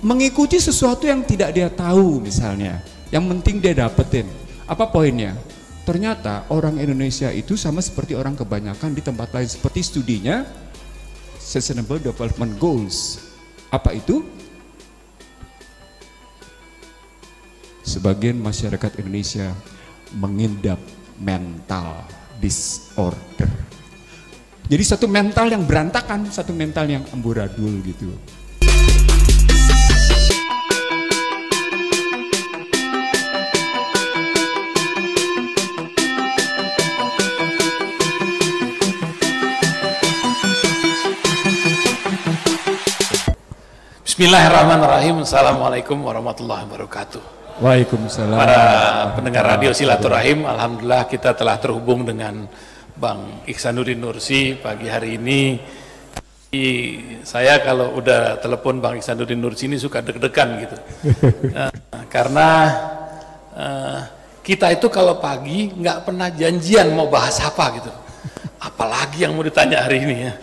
mengikuti sesuatu yang tidak dia tahu misalnya, yang penting dia dapetin. Apa poinnya? Ternyata orang Indonesia itu sama seperti orang kebanyakan di tempat lain, seperti studinya Sustainable Development Goals. Apa itu? Sebagian masyarakat Indonesia mengidap mental disorder. Jadi satu mental yang berantakan, satu mental yang amburadul gitu. Bismillahirrahmanirrahim. Assalamualaikum warahmatullahi wabarakatuh. Waalaikumsalam. Para pendengar radio Silaturahim, alhamdulillah kita telah terhubung dengan Bang Ihsanuddin Nursi pagi hari ini. Saya kalau udah telepon Bang Ihsanuddin Nursi ini suka deg-degan gitu. Karena kita itu kalau pagi nggak pernah janjian mau bahas apa gitu. Apalagi yang mau ditanya hari ini ya.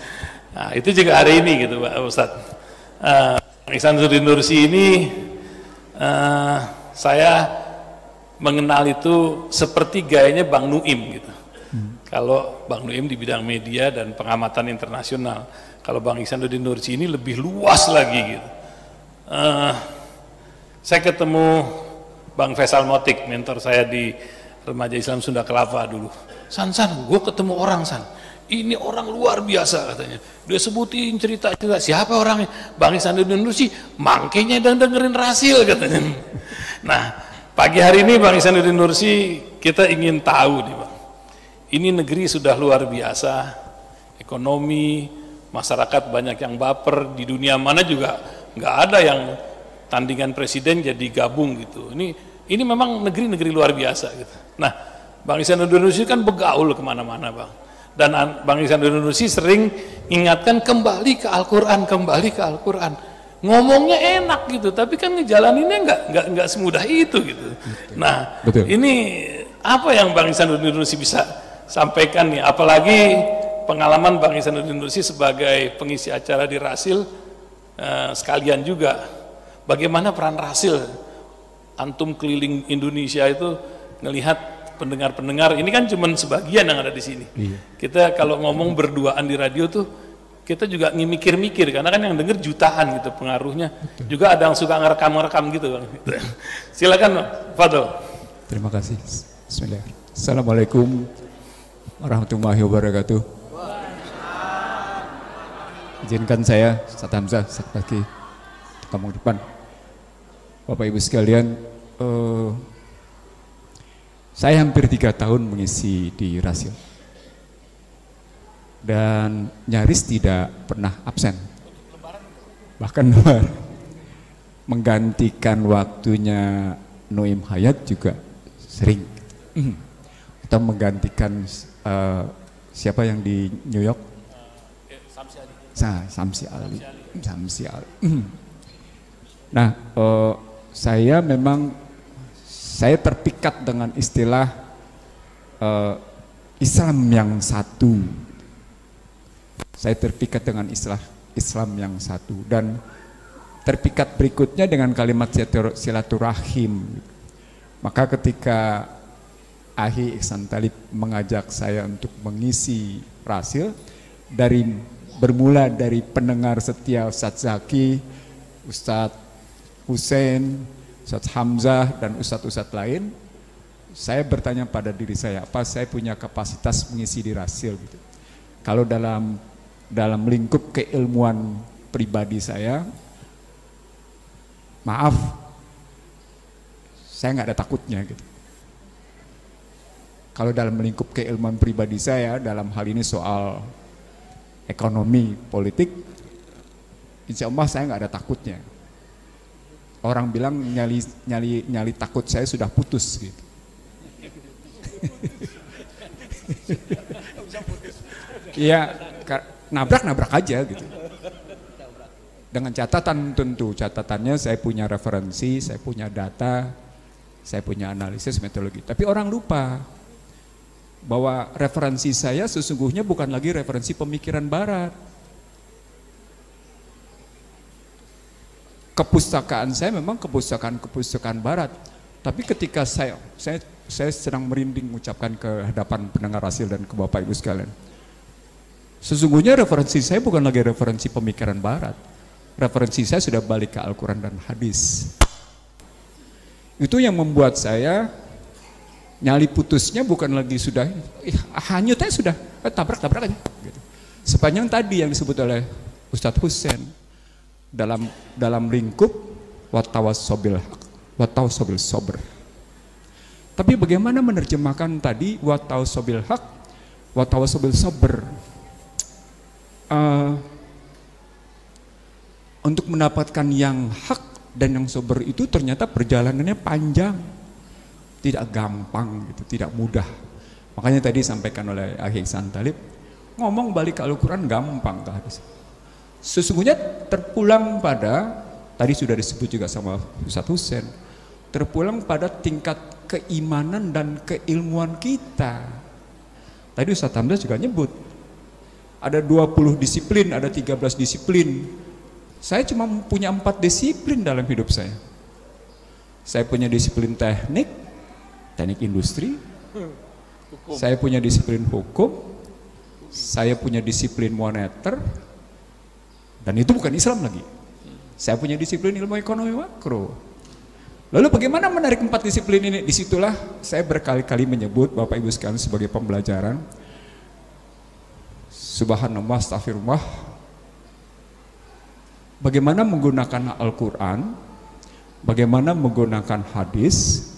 Nah, itu juga hari ini gitu Pak Ustadz. Ihsanuddin Nursi ini saya mengenal itu seperti gayanya Bang Nuim gitu. Kalau Bang Nuim di bidang media dan pengamatan internasional, kalau Bang Ihsanuddin Nursi ini lebih luas lagi gitu. Saya ketemu Bang Faisal Motik, mentor saya di Remaja Islam Sunda Kelapa dulu. San, gue ketemu orang San. Ini orang luar biasa katanya. Dia sebutin cerita-cerita siapa orangnya. Bang Ihsanuddin Nursi, mangkenya dan dengerin Rasil katanya. Nah, pagi hari ini Bang Ihsanuddin Nursi kita ingin tahu nih Bang. Ini negeri sudah luar biasa, ekonomi, masyarakat banyak yang baper, di dunia mana juga nggak ada yang tandingan presiden jadi gabung gitu. Ini memang negeri-negeri luar biasa gitu. Nah, Bang Ihsanuddin Nursi kan begaul kemana-mana Bang. Dan Bang Ihsanuddin Nursi sering ingatkan kembali ke Al-Quran, kembali ke Al-Quran. Ngomongnya enak gitu, tapi kan ngejalaninnya nggak semudah itu gitu. Nah, betul. Ini apa yang Bang Ihsanuddin Nursi bisa sampaikan nih, apalagi pengalaman Bang Ihsanuddin Nursi sebagai pengisi acara di Rasil, sekalian juga bagaimana peran Rasil, antum keliling Indonesia itu ngelihat pendengar-pendengar, ini kan cuma sebagian yang ada di sini. Iya. Kita kalau ngomong berduaan di radio tuh kita juga mikir-mikir, karena kan yang denger jutaan gitu pengaruhnya. Betul. Juga ada yang suka ngerekam-ngerekam gitu Bang. Silakan Bang, Fadol. Terima kasih. Bismillah. Assalamualaikum warahmatullahi wabarakatuh. Izinkan saya, Ustadz Hamzah, Ustadz Baki, kamu depan. Bapak Ibu sekalian, saya hampir 3 tahun mengisi di Rasil. Dan nyaris tidak pernah absen. Bahkan menggantikan waktunya Nuim Hayat juga sering. Atau menggantikan siapa yang di New York? Samsi Ali. Nah, saya terpikat dengan istilah Islam yang satu. Saya terpikat dengan istilah Islam yang satu, dan terpikat berikutnya dengan kalimat silaturahim. Maka ketika Ahi Ihsan Talib mengajak saya untuk mengisi Rasil, bermula dari pendengar setia Ustadz Zaki, Ustadz Hussein, Ustadz Hamzah, dan ustadz-ustadz lain, saya bertanya pada diri saya, apa saya punya kapasitas mengisi di Rasil gitu. Kalau dalam lingkup keilmuan pribadi saya, maaf, saya nggak ada takutnya gitu. Kalau dalam lingkup keilmuan pribadi saya, dalam hal ini soal ekonomi, politik, insya Allah saya nggak ada takutnya. Orang bilang nyali takut saya sudah putus gitu. Iya, nabrak aja gitu. Dengan catatan tentu, catatannya saya punya referensi, saya punya data, saya punya analisis metodologi. Tapi orang lupa bahwa referensi saya sesungguhnya bukan lagi referensi pemikiran Barat. kepustakaan saya memang kepustakaan barat. Tapi ketika saya sedang merinding mengucapkan ke hadapan pendengar Rasil dan ke Bapak Ibu sekalian. Sesungguhnya referensi saya bukan lagi referensi pemikiran barat. Referensi saya sudah balik ke Al-Quran dan hadis. Itu yang membuat saya nyali putusnya bukan lagi sudah hanyut aja sudah tabrak aja gitu. Sepanjang tadi yang disebut oleh Ustadz Hussein dalam lingkup watawasobil sabr. Tapi bagaimana menerjemahkan tadi watawasobil haq, watawasobil sabr? Untuk mendapatkan yang hak dan yang sabar itu ternyata perjalanannya panjang, tidak gampang gitu, tidak mudah. Makanya tadi sampaikan oleh Akhi Ihsan Talib, ngomong balik ke Al-Quran gampang ke hadis. Sesungguhnya terpulang pada, tadi sudah disebut juga sama Ustadz Hussein, terpulang pada tingkat keimanan dan keilmuan kita. Tadi Ustadz Hamzah juga nyebut, ada 20 disiplin, ada 13 disiplin. Saya cuma punya 4 disiplin dalam hidup saya. Saya punya disiplin teknik industri. Saya punya disiplin hukum. Saya punya disiplin moneter. Dan itu bukan Islam lagi. Saya punya disiplin ilmu ekonomi makro. Lalu bagaimana menarik 4 disiplin ini? Disitulah saya berkali-kali menyebut Bapak Ibu sekalian sebagai pembelajaran. Subhanallah, astagfirullah. Bagaimana menggunakan Al-Quran, bagaimana menggunakan hadis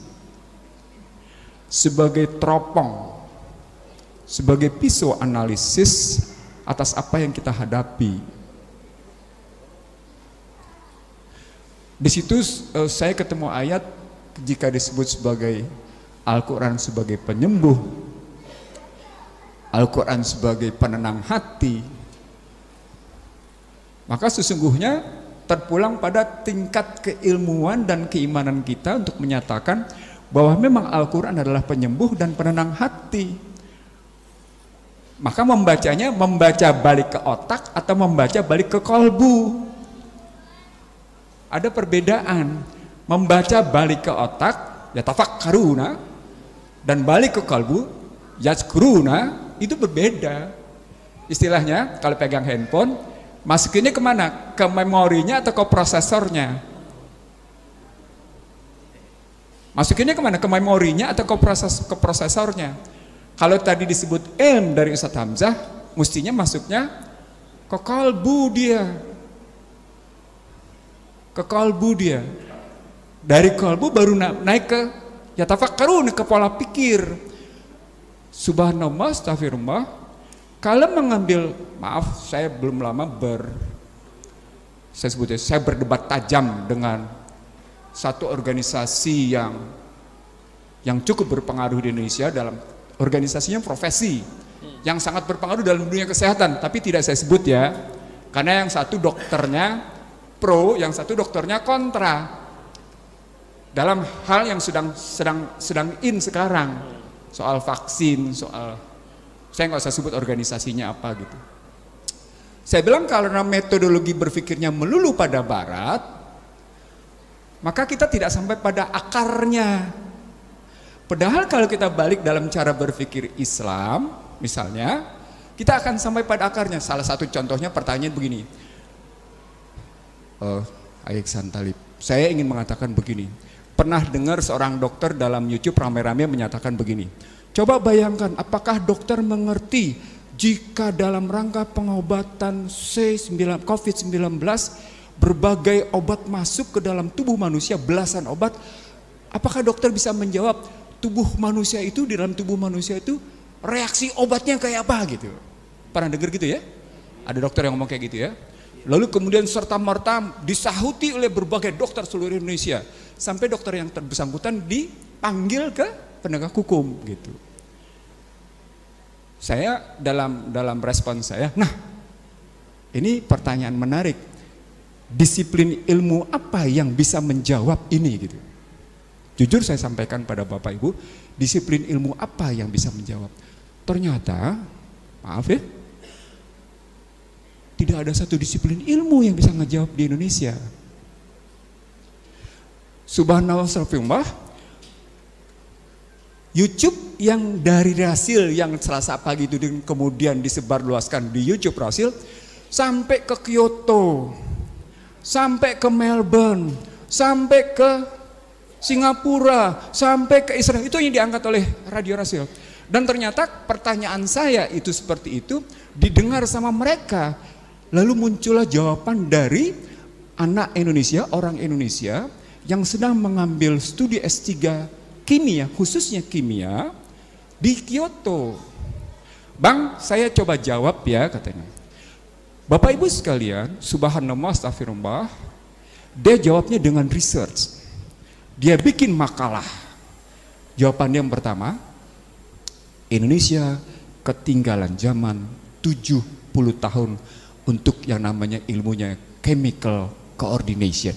sebagai teropong, sebagai pisau analisis atas apa yang kita hadapi. Di situ saya ketemu ayat jika disebut sebagai Al-Quran sebagai penyembuh, Al-Quran sebagai penenang hati, maka sesungguhnya terpulang pada tingkat keilmuan dan keimanan kita untuk menyatakan bahwa memang Al-Quran adalah penyembuh dan penenang hati. Maka membacanya membaca balik ke otak atau membaca balik ke kolbu. Ada perbedaan. Membaca balik ke otak, ya tafakkaruna, dan balik ke kolbu, yazkuruna, itu berbeda. Istilahnya kalau pegang handphone, masukinnya kemana? Ke memorinya atau ke prosesornya? Masukinnya kemana? Ke memorinya atau ke prosesornya? Kalau tadi disebut ilm dari Ustadz Hamzah, mestinya masuknya ke kalbu dia. Ke kalbu dia. Dari kalbu baru naik ke yatafakkarun, ke pola pikir. Subhanallah, astagfirullah. Kalau mengambil, maaf saya belum lama saya berdebat tajam dengan satu organisasi yang cukup berpengaruh di Indonesia, dalam organisasinya profesi yang sangat berpengaruh dalam dunia kesehatan, tapi tidak saya sebut ya, karena yang satu dokternya pro, yang satu dokternya kontra dalam hal yang sedang in sekarang, soal vaksin, soal, saya nggak usah sebut organisasinya apa gitu. Saya bilang karena metodologi berpikirnya melulu pada barat, maka kita tidak sampai pada akarnya. Padahal kalau kita balik dalam cara berpikir Islam, misalnya, kita akan sampai pada akarnya. Salah satu contohnya pertanyaan begini, Akhi Ihsan Talib, saya ingin mengatakan begini, pernah dengar seorang dokter dalam YouTube rame-rame menyatakan begini, coba bayangkan apakah dokter mengerti jika dalam rangka pengobatan COVID-19 berbagai obat masuk ke dalam tubuh manusia, belasan obat, apakah dokter bisa menjawab tubuh manusia itu, di dalam tubuh manusia itu reaksi obatnya kayak apa gitu? Pernah dengar gitu ya? Ada dokter yang ngomong kayak gitu ya? Lalu kemudian serta-merta disahuti oleh berbagai dokter seluruh Indonesia, sampai dokter yang bersangkutan dipanggil ke penegak hukum gitu. Saya dalam respon saya, nah ini pertanyaan menarik, disiplin ilmu apa yang bisa menjawab ini gitu. Jujur saya sampaikan pada Bapak Ibu, disiplin ilmu apa yang bisa menjawab? Ternyata, maaf ya, tidak ada satu disiplin ilmu yang bisa ngejawab di Indonesia. Subhanallah, astagfirullah. YouTube yang dari Rasil yang Selasa pagi itu kemudian disebarluaskan di YouTube Rasil sampai ke Kyoto, sampai ke Melbourne, sampai ke Singapura, sampai ke Israel, itu yang diangkat oleh Radio Rasil. Dan ternyata pertanyaan saya itu seperti itu didengar sama mereka. Lalu muncullah jawaban dari anak Indonesia, orang Indonesia yang sedang mengambil studi S3 kimia, khususnya kimia di Kyoto. Bang, saya coba jawab ya, katanya. Bapak Ibu sekalian, subhanallah, astagfirullah, dia jawabnya dengan research. Dia bikin makalah. Jawabannya yang pertama, Indonesia ketinggalan zaman 70 tahun untuk yang namanya ilmunya chemical coordination.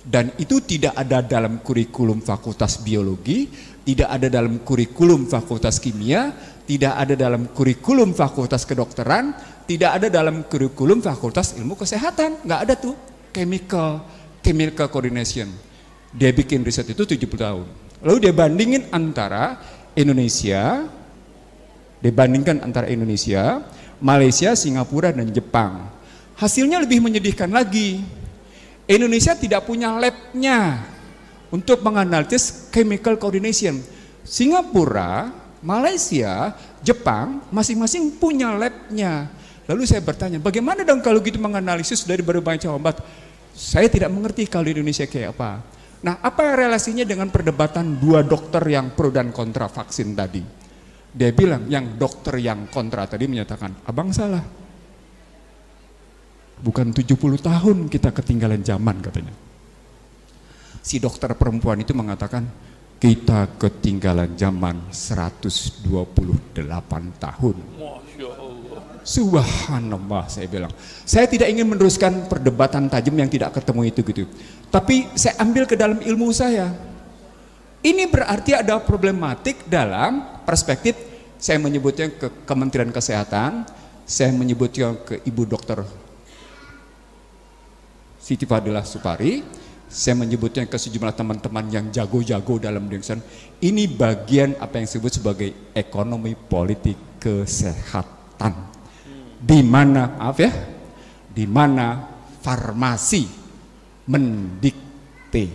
Dan itu tidak ada dalam kurikulum fakultas biologi, tidak ada dalam kurikulum fakultas kimia, tidak ada dalam kurikulum fakultas kedokteran, tidak ada dalam kurikulum fakultas ilmu kesehatan. Nggak ada tuh chemical coordination. Dia bikin riset itu 70 tahun. Lalu dia bandingkan antara Indonesia, Malaysia, Singapura, dan Jepang. Hasilnya lebih menyedihkan lagi. Indonesia tidak punya labnya untuk menganalisis chemical coordination. Singapura, Malaysia, Jepang masing-masing punya labnya. Lalu saya bertanya, bagaimana dong kalau gitu menganalisis dari berbagai macam obat? Saya tidak mengerti kalau di Indonesia kayak apa. Nah, apa relasinya dengan perdebatan dua dokter yang pro dan kontra vaksin tadi? Dia bilang, yang dokter yang kontra tadi menyatakan, abang salah. Bukan 70 tahun kita ketinggalan zaman, katanya. Si dokter perempuan itu mengatakan, kita ketinggalan zaman 128 tahun. Masya Allah. Subhanallah, saya bilang. Saya tidak ingin meneruskan perdebatan tajam yang tidak ketemu itu gitu. Tapi saya ambil ke dalam ilmu saya. Ini berarti ada problematik dalam perspektif, saya menyebutnya ke Kementerian Kesehatan, saya menyebutnya ke Ibu Dokter Siti Fadilah Supari, saya menyebutnya ke sejumlah teman-teman yang jago-jago dalam desain. Ini bagian apa yang disebut sebagai ekonomi politik kesehatan. Di mana, maaf ya, di mana farmasi mendikte.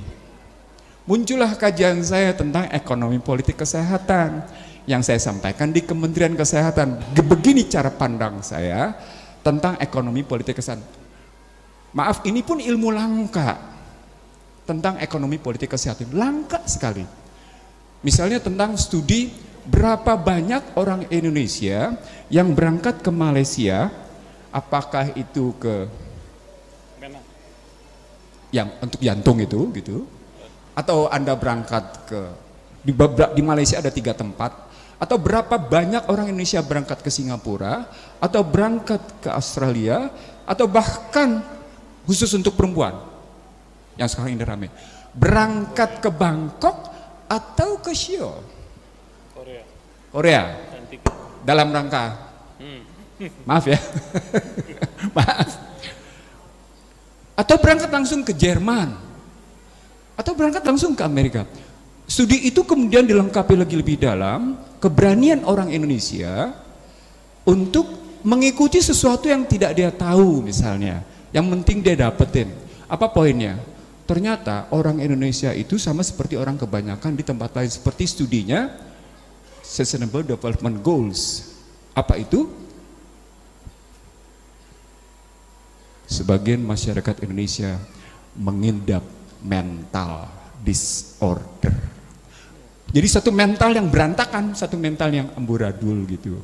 Muncullah kajian saya tentang ekonomi politik kesehatan yang saya sampaikan di Kementerian Kesehatan. Begini cara pandang saya tentang ekonomi politik kesehatan. Maaf, ini pun ilmu langka tentang ekonomi politik kesehatan, langka sekali. Misalnya tentang studi berapa banyak orang Indonesia yang berangkat ke Malaysia, apakah itu ke yang untuk jantung itu gitu, atau Anda berangkat ke di Malaysia ada 3 tempat, atau berapa banyak orang Indonesia berangkat ke Singapura, atau berangkat ke Australia, atau bahkan khusus untuk perempuan yang sekarang ini ramai, berangkat ke Bangkok atau ke Seoul, Korea dalam rangka maaf ya maaf, atau berangkat langsung ke Jerman, atau berangkat langsung ke Amerika. Studi itu kemudian dilengkapi lagi lebih dalam keberanian orang Indonesia untuk mengikuti sesuatu yang tidak dia tahu. Misalnya yang penting dia dapetin. Apa poinnya? Ternyata orang Indonesia itu sama seperti orang kebanyakan di tempat lain, seperti studinya Sustainable Development Goals. Apa itu? Sebagian masyarakat Indonesia mengidap mental disorder. Jadi satu mental yang berantakan, satu mental yang amburadul gitu.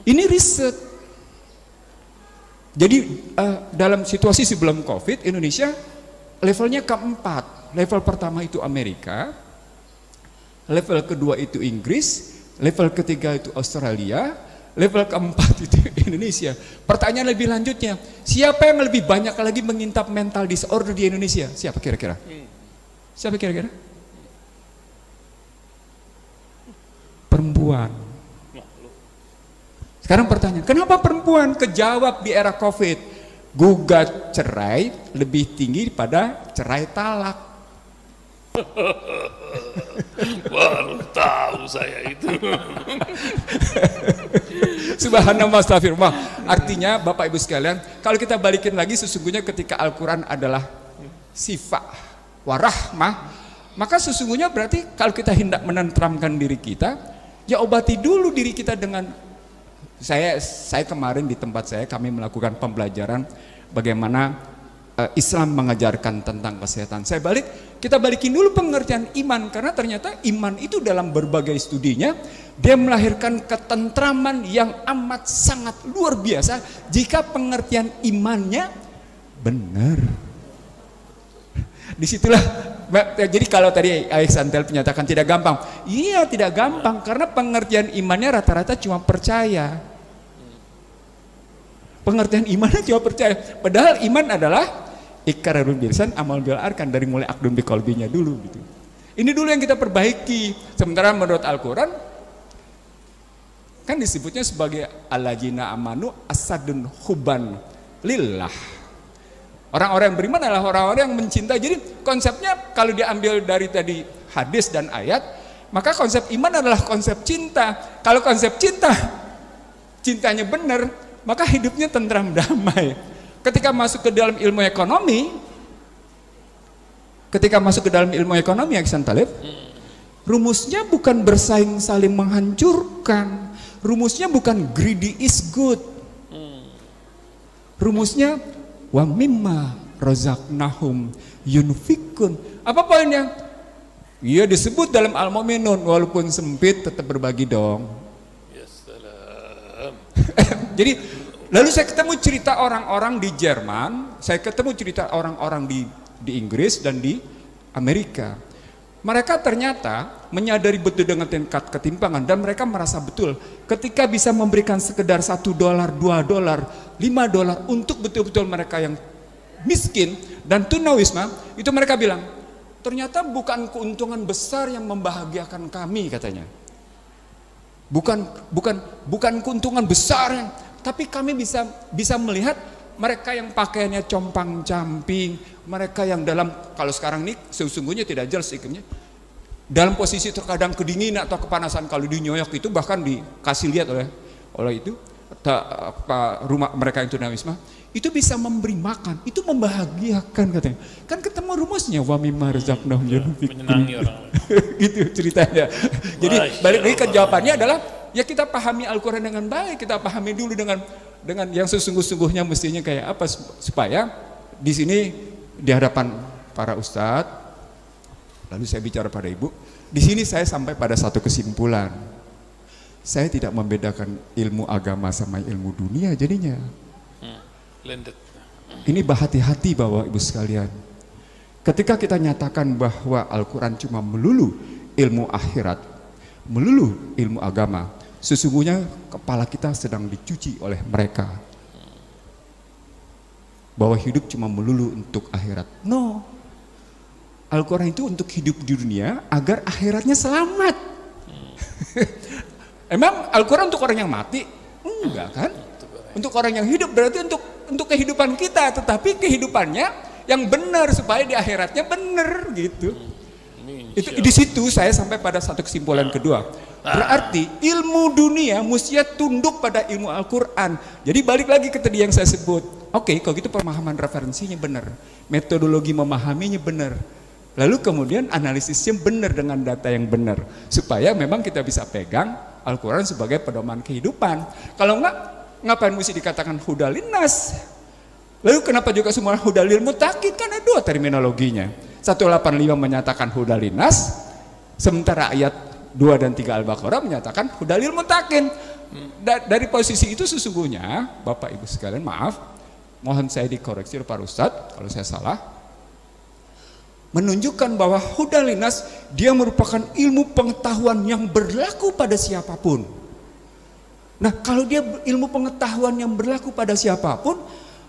Ini riset. Jadi dalam situasi sebelum COVID, Indonesia levelnya keempat. Level pertama itu Amerika, level kedua itu Inggris, level ketiga itu Australia, level keempat itu Indonesia. Pertanyaan lebih lanjutnya, siapa yang lebih banyak lagi mengintap mental disorder di Indonesia? Siapa kira-kira? Siapa kira-kira? Perempuan. Sekarang pertanyaan, kenapa perempuan? Kejawab di era COVID. gugat cerai lebih tinggi daripada cerai talak. Baru tahu saya itu. Subhanallah, astagfirullah. Artinya Bapak Ibu sekalian, kalau kita balikin lagi, sesungguhnya ketika Al-Quran adalah sifat warahmah, maka sesungguhnya berarti kalau kita hendak menenteramkan diri kita, ya obati dulu diri kita dengan saya kemarin di tempat saya, kami melakukan pembelajaran bagaimana Islam mengajarkan tentang kesehatan. Kita balikin dulu pengertian iman, karena ternyata iman itu dalam berbagai studinya dia melahirkan ketentraman yang amat sangat luar biasa jika pengertian imannya benar. Disitulah, jadi kalau tadi Alexander menyatakan tidak gampang, iya tidak gampang karena pengertian imannya rata-rata cuma percaya. Pengertian imannya cuma percaya, padahal iman adalah iqrarul bilisan, amal bil arkan, dari mulai akdun bi qalbinya dulu gitu. Ini dulu yang kita perbaiki. Sementara menurut Al-Qur'an kan disebutnya sebagai alladzina amanu asadun hubban lillah. Orang-orang yang beriman adalah orang-orang yang mencintai. Jadi konsepnya kalau diambil dari tadi hadis dan ayat, maka konsep iman adalah konsep cinta. Kalau konsep cintanya benar, maka hidupnya tentram damai. Ketika masuk ke dalam ilmu ekonomi, Aksan Talib, rumusnya bukan bersaing saling menghancurkan, rumusnya bukan greedy is good, rumusnya wa mimma razaqnahum yunfikun. Apa poinnya? Iya disebut dalam Al-Mu'minun, walaupun sempit tetap berbagi dong. Jadi lalu saya ketemu cerita orang-orang di Jerman, saya ketemu cerita orang-orang di Inggris dan di Amerika. Mereka ternyata menyadari betul dengan tingkat ketimpangan, dan mereka merasa betul ketika bisa memberikan sekedar $1, $2, $5 untuk betul-betul mereka yang miskin dan tunawisma, itu mereka bilang, ternyata bukan keuntungan besar yang membahagiakan kami, katanya. Bukan keuntungan besar yang, tapi kami bisa melihat mereka yang pakaiannya compang-camping, mereka yang dalam, kalau sekarang ini sesungguhnya tidak jelas iklimnya, dalam posisi terkadang kedinginan atau kepanasan. Kalau di New York itu bahkan dikasih lihat oleh itu rumah mereka yang tunawisma, itu bisa memberi makan, itu membahagiakan katanya. Kan ketemu rumusnya wa mimma razaqnahum yunfikun. Gitu ceritanya. Jadi balik lagi ke jawabannya adalah, ya kita pahami Al-Quran dengan baik, kita pahami dulu dengan yang sesungguh-sungguhnya mestinya kayak apa, supaya di sini di hadapan para ustadz, lalu saya bicara pada ibu, di sini saya sampai pada satu kesimpulan, saya tidak membedakan ilmu agama sama ilmu dunia jadinya. Ini berhati-hati Bapak Ibu sekalian. Ketika kita nyatakan bahwa Al-Quran cuma melulu ilmu akhirat, melulu ilmu agama, sesungguhnya kepala kita sedang dicuci oleh mereka. Bahwa hidup cuma melulu untuk akhirat. No. Al-Quran itu untuk hidup di dunia agar akhiratnya selamat. Emang Al-Quran untuk orang yang mati? Enggak kan? Untuk orang yang hidup, berarti untuk kehidupan kita, tetapi kehidupannya yang benar supaya di akhiratnya benar gitu. Itu di situ saya sampai pada satu kesimpulan kedua. Berarti ilmu dunia mesti tunduk pada ilmu Al-Quran. Jadi balik lagi ke tadi yang saya sebut. Oke, kalau gitu pemahaman referensinya benar, metodologi memahaminya benar, lalu kemudian analisisnya benar dengan data yang benar, supaya memang kita bisa pegang Al-Quran sebagai pedoman kehidupan. Kalau enggak, ngapain mesti dikatakan hudalinas? Lalu kenapa juga semua hudalil mutakin? Kan ada dua terminologinya. 185 menyatakan hudalinas, sementara ayat 2 dan 3 Al-Baqarah menyatakan hudalil mutakin. Dari posisi itu sesungguhnya Bapak Ibu sekalian, maaf, mohon saya dikoreksi Pak Ustadz kalau saya salah, menunjukkan bahwa hudalinas dia merupakan ilmu pengetahuan yang berlaku pada siapapun. Nah, kalau dia ilmu pengetahuan yang berlaku pada siapapun,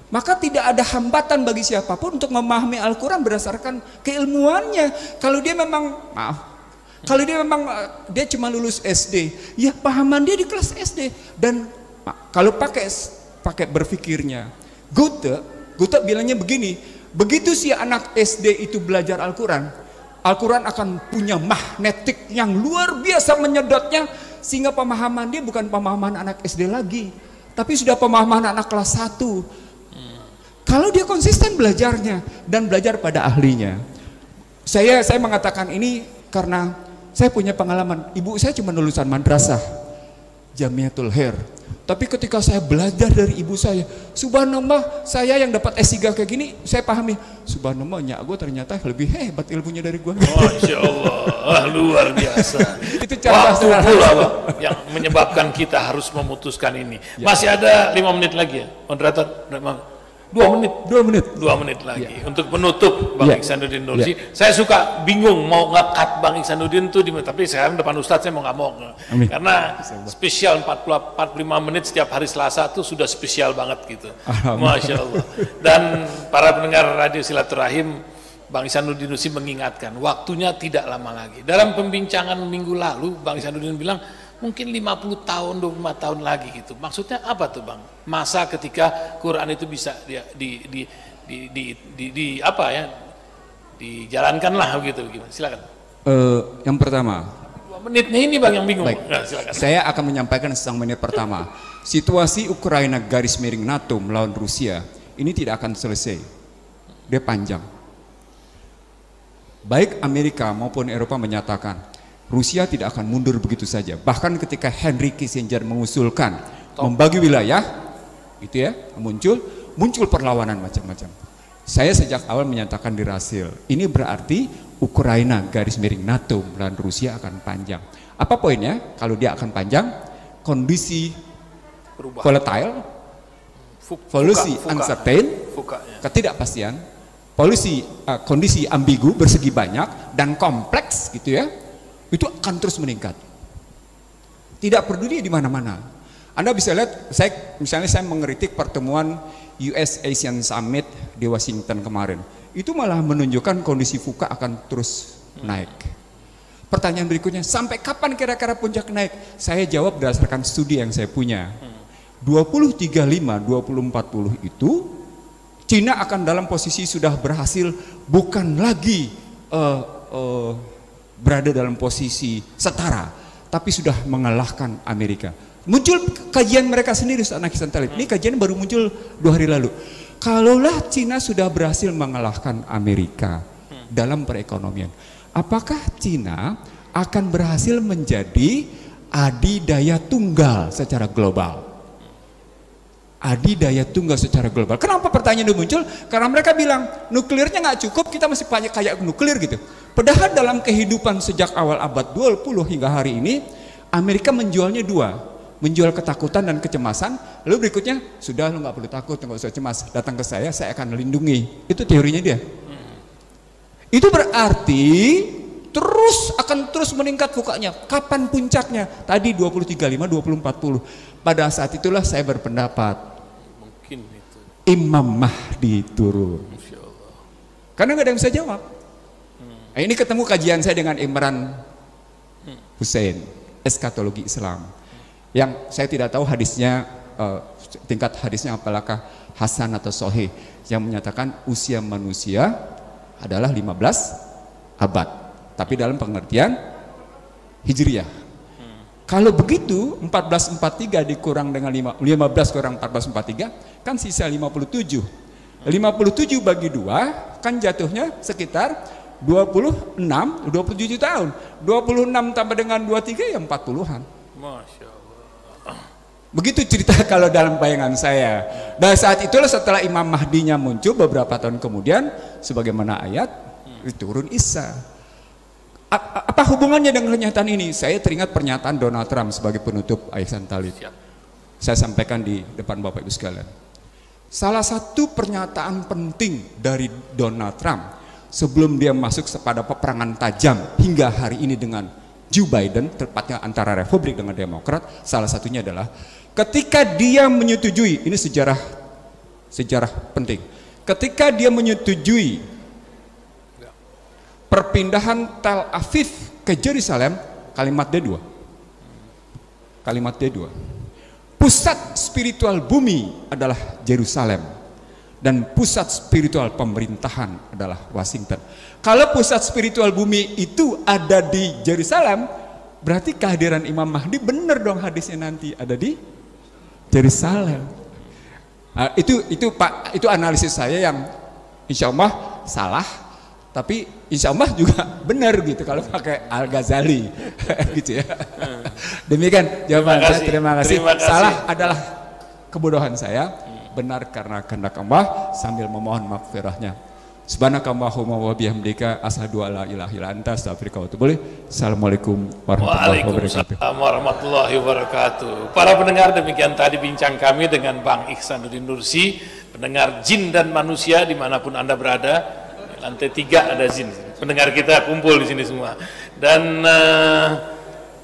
maka tidak ada hambatan bagi siapapun untuk memahami Al-Quran berdasarkan keilmuannya. Kalau dia memang, kalau dia cuma lulus SD, ya pahaman dia di kelas SD. Dan kalau pakai berpikirnya Goethe, Guta bilangnya begini, begitu si anak SD itu belajar Al-Quran, Al-Quran akan punya magnetik yang luar biasa menyedotnya, sehingga pemahaman dia bukan pemahaman anak SD lagi, tapi sudah pemahaman anak kelas 1. Kalau dia konsisten belajarnya dan belajar pada ahlinya. Saya mengatakan ini karena saya punya pengalaman. Ibu saya cuma lulusan madrasah Jamiatul Khair. Tapi ketika saya belajar dari ibu saya, subhanallah, saya yang dapat S3 kayak gini, saya pahami, subhanallah, nyak gue ternyata lebih hebat ilmunya dari gue. Masya Allah, luar biasa. Itu cara waktu pula Bang, yang menyebabkan kita harus memutuskan ini. Masih ada 5 menit lagi ya, moderator. 2 menit. 2 menit. 2 menit lagi untuk menutup Bang Ihsanuddin Nursi. Saya suka bingung mau nge-cut Bang Ihsanuddin tuh tapi saya depan Ustadz saya mau nggak mau. Karena spesial 45 menit setiap hari Selasa tuh sudah spesial banget gitu. Masya Allah. Dan para pendengar Radio Silaturahim, Bang Ihsanuddin Nursi mengingatkan waktunya tidak lama lagi. Dalam pembincangan minggu lalu Bang Ihsanuddin bilang mungkin 50 tahun, 25 tahun lagi gitu. Maksudnya apa tuh Bang? Masa ketika Quran itu bisa dijalankan lah gitu. Gimana? Silakan. Yang pertama, 2 menitnya ini Bang yang bingung. Baik. Nah, silakan. Saya akan menyampaikan setengah menit pertama. Situasi Ukraina garis miring NATO melawan Rusia ini tidak akan selesai. Dia panjang. Baik Amerika maupun Eropa menyatakan Rusia tidak akan mundur begitu saja. Bahkan ketika Henry Kissinger mengusulkan membagi wilayah, gitu ya, muncul perlawanan macam-macam. Saya sejak awal menyatakan di Rasil, ini berarti Ukraina garis miring NATO melawan Rusia akan panjang. Apa poinnya? Kalau dia akan panjang, kondisi volatile, volusi uncertain, ketidakpastian, kondisi ambigu bersegi banyak dan kompleks, gitu ya. Itu akan terus meningkat. Tidak peduli di mana-mana. Anda bisa lihat, misalnya saya mengkritik pertemuan US Asian Summit di Washington kemarin. Itu malah menunjukkan kondisi VUCA akan terus naik. Pertanyaan berikutnya, sampai kapan kira-kira puncak naik? Saya jawab berdasarkan studi yang saya punya. 2035, 2040 itu Cina akan dalam posisi sudah berhasil, bukan lagi berada dalam posisi setara, tapi sudah mengalahkan Amerika. Muncul kajian mereka sendiri, anak Ihsan Talib. Ini kajian baru muncul 2 hari lalu. Kalaulah Cina sudah berhasil mengalahkan Amerika dalam perekonomian, apakah Cina akan berhasil menjadi adidaya tunggal secara global? Adidaya tunggal secara global. Kenapa pertanyaan itu muncul? Karena mereka bilang nuklirnya nggak cukup, kita masih banyak kayak nuklir gitu. Padahal dalam kehidupan sejak awal abad 20 hingga hari ini, Amerika menjualnya 2, menjual ketakutan dan kecemasan. Lalu berikutnya, sudah lu nggak perlu takut, nggak usah cemas, datang ke saya akan melindungi. Itu teorinya dia. Itu berarti akan terus meningkat VUCA-nya. Kapan puncaknya? Tadi 2035, 2040. Pada saat itulah saya berpendapat mungkin itu Imam Mahdi turun. Karena nggak ada yang bisa jawab. Nah, ini ketemu kajian saya dengan Imran Hussein, eskatologi Islam, yang saya tidak tahu hadisnya, tingkat hadisnya apakah hasan atau sahih, yang menyatakan usia manusia adalah 15 abad, tapi dalam pengertian Hijriyah. Kalau begitu 1443 dikurang dengan 15 kurang 1443 kan sisa 57. 57 bagi 2 kan jatuhnya sekitar 27 tahun. 26 tambah dengan 23 ya 40-an. Masya Allah. Begitu cerita kalau dalam bayangan saya. Dan saat itulah setelah Imam Mahdinya muncul beberapa tahun kemudian, sebagaimana ayat, turun Isa. Apa hubungannya dengan kenyataan ini? Saya teringat pernyataan Donald Trump sebagai penutup Ihsan Talib. Saya sampaikan di depan Bapak Ibu sekalian. Salah satu pernyataan penting dari Donald Trump sebelum dia masuk pada peperangan tajam hingga hari ini dengan Joe Biden, tepatnya antara Republik dengan Demokrat, salah satunya adalah ketika dia menyetujui, ini sejarah penting, ketika dia menyetujui perpindahan Tel Aviv ke Yerusalem, kalimat D2. Kalimat D2. Pusat spiritual bumi adalah Yerusalem. dan pusat spiritual pemerintahan adalah Washington. Kalau pusat spiritual bumi itu ada di Yerusalem, berarti kehadiran Imam Mahdi benar dong hadisnya nanti ada di Yerusalem. Itu Pak, itu analisis saya yang insya Allah salah, tapi insya Allah juga benar gitu kalau pakai Al-Ghazali gitu ya. Demikian jawaban saya. Terima kasih. Salah adalah kebodohan saya, benar karena kehendak Allah sambil memohon maghfirahnya. Subhanakallahumma wa bihamdika asyhadu an la ilaha illa anta astaghfiruka wa atubu ilaik. Assalamualaikum warahmatullahi wabarakatuh. Waalaikumsalam warahmatullahi wabarakatuh. Para pendengar, demikian tadi bincang kami dengan Bang Ihsanuddin Nursi, pendengar jin dan manusia dimanapun Anda berada. Lantai 3 ada jin. Pendengar kita kumpul di sini semua. Dan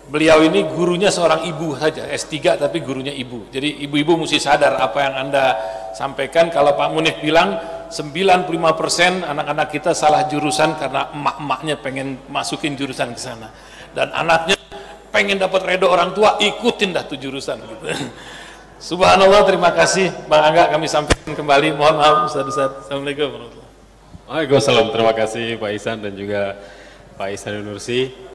beliau ini gurunya seorang ibu saja, S3 tapi gurunya ibu. Jadi ibu-ibu mesti sadar apa yang Anda sampaikan. Kalau Pak Munif bilang 95% anak-anak kita salah jurusan karena emak-emaknya pengen masukin jurusan ke sana. Dan anaknya pengen dapat redo orang tua, ikutin dah tuh jurusan gitu. Subhanallah, terima kasih Bang Angga, kami sampaikan kembali. Mohon maaf Ustaz. Assalamualaikum warahmatullahi wabarakatuh. Waalaikumsalam, terima kasih Pak Ihsan dan juga Pak Ihsanuddin Nursi.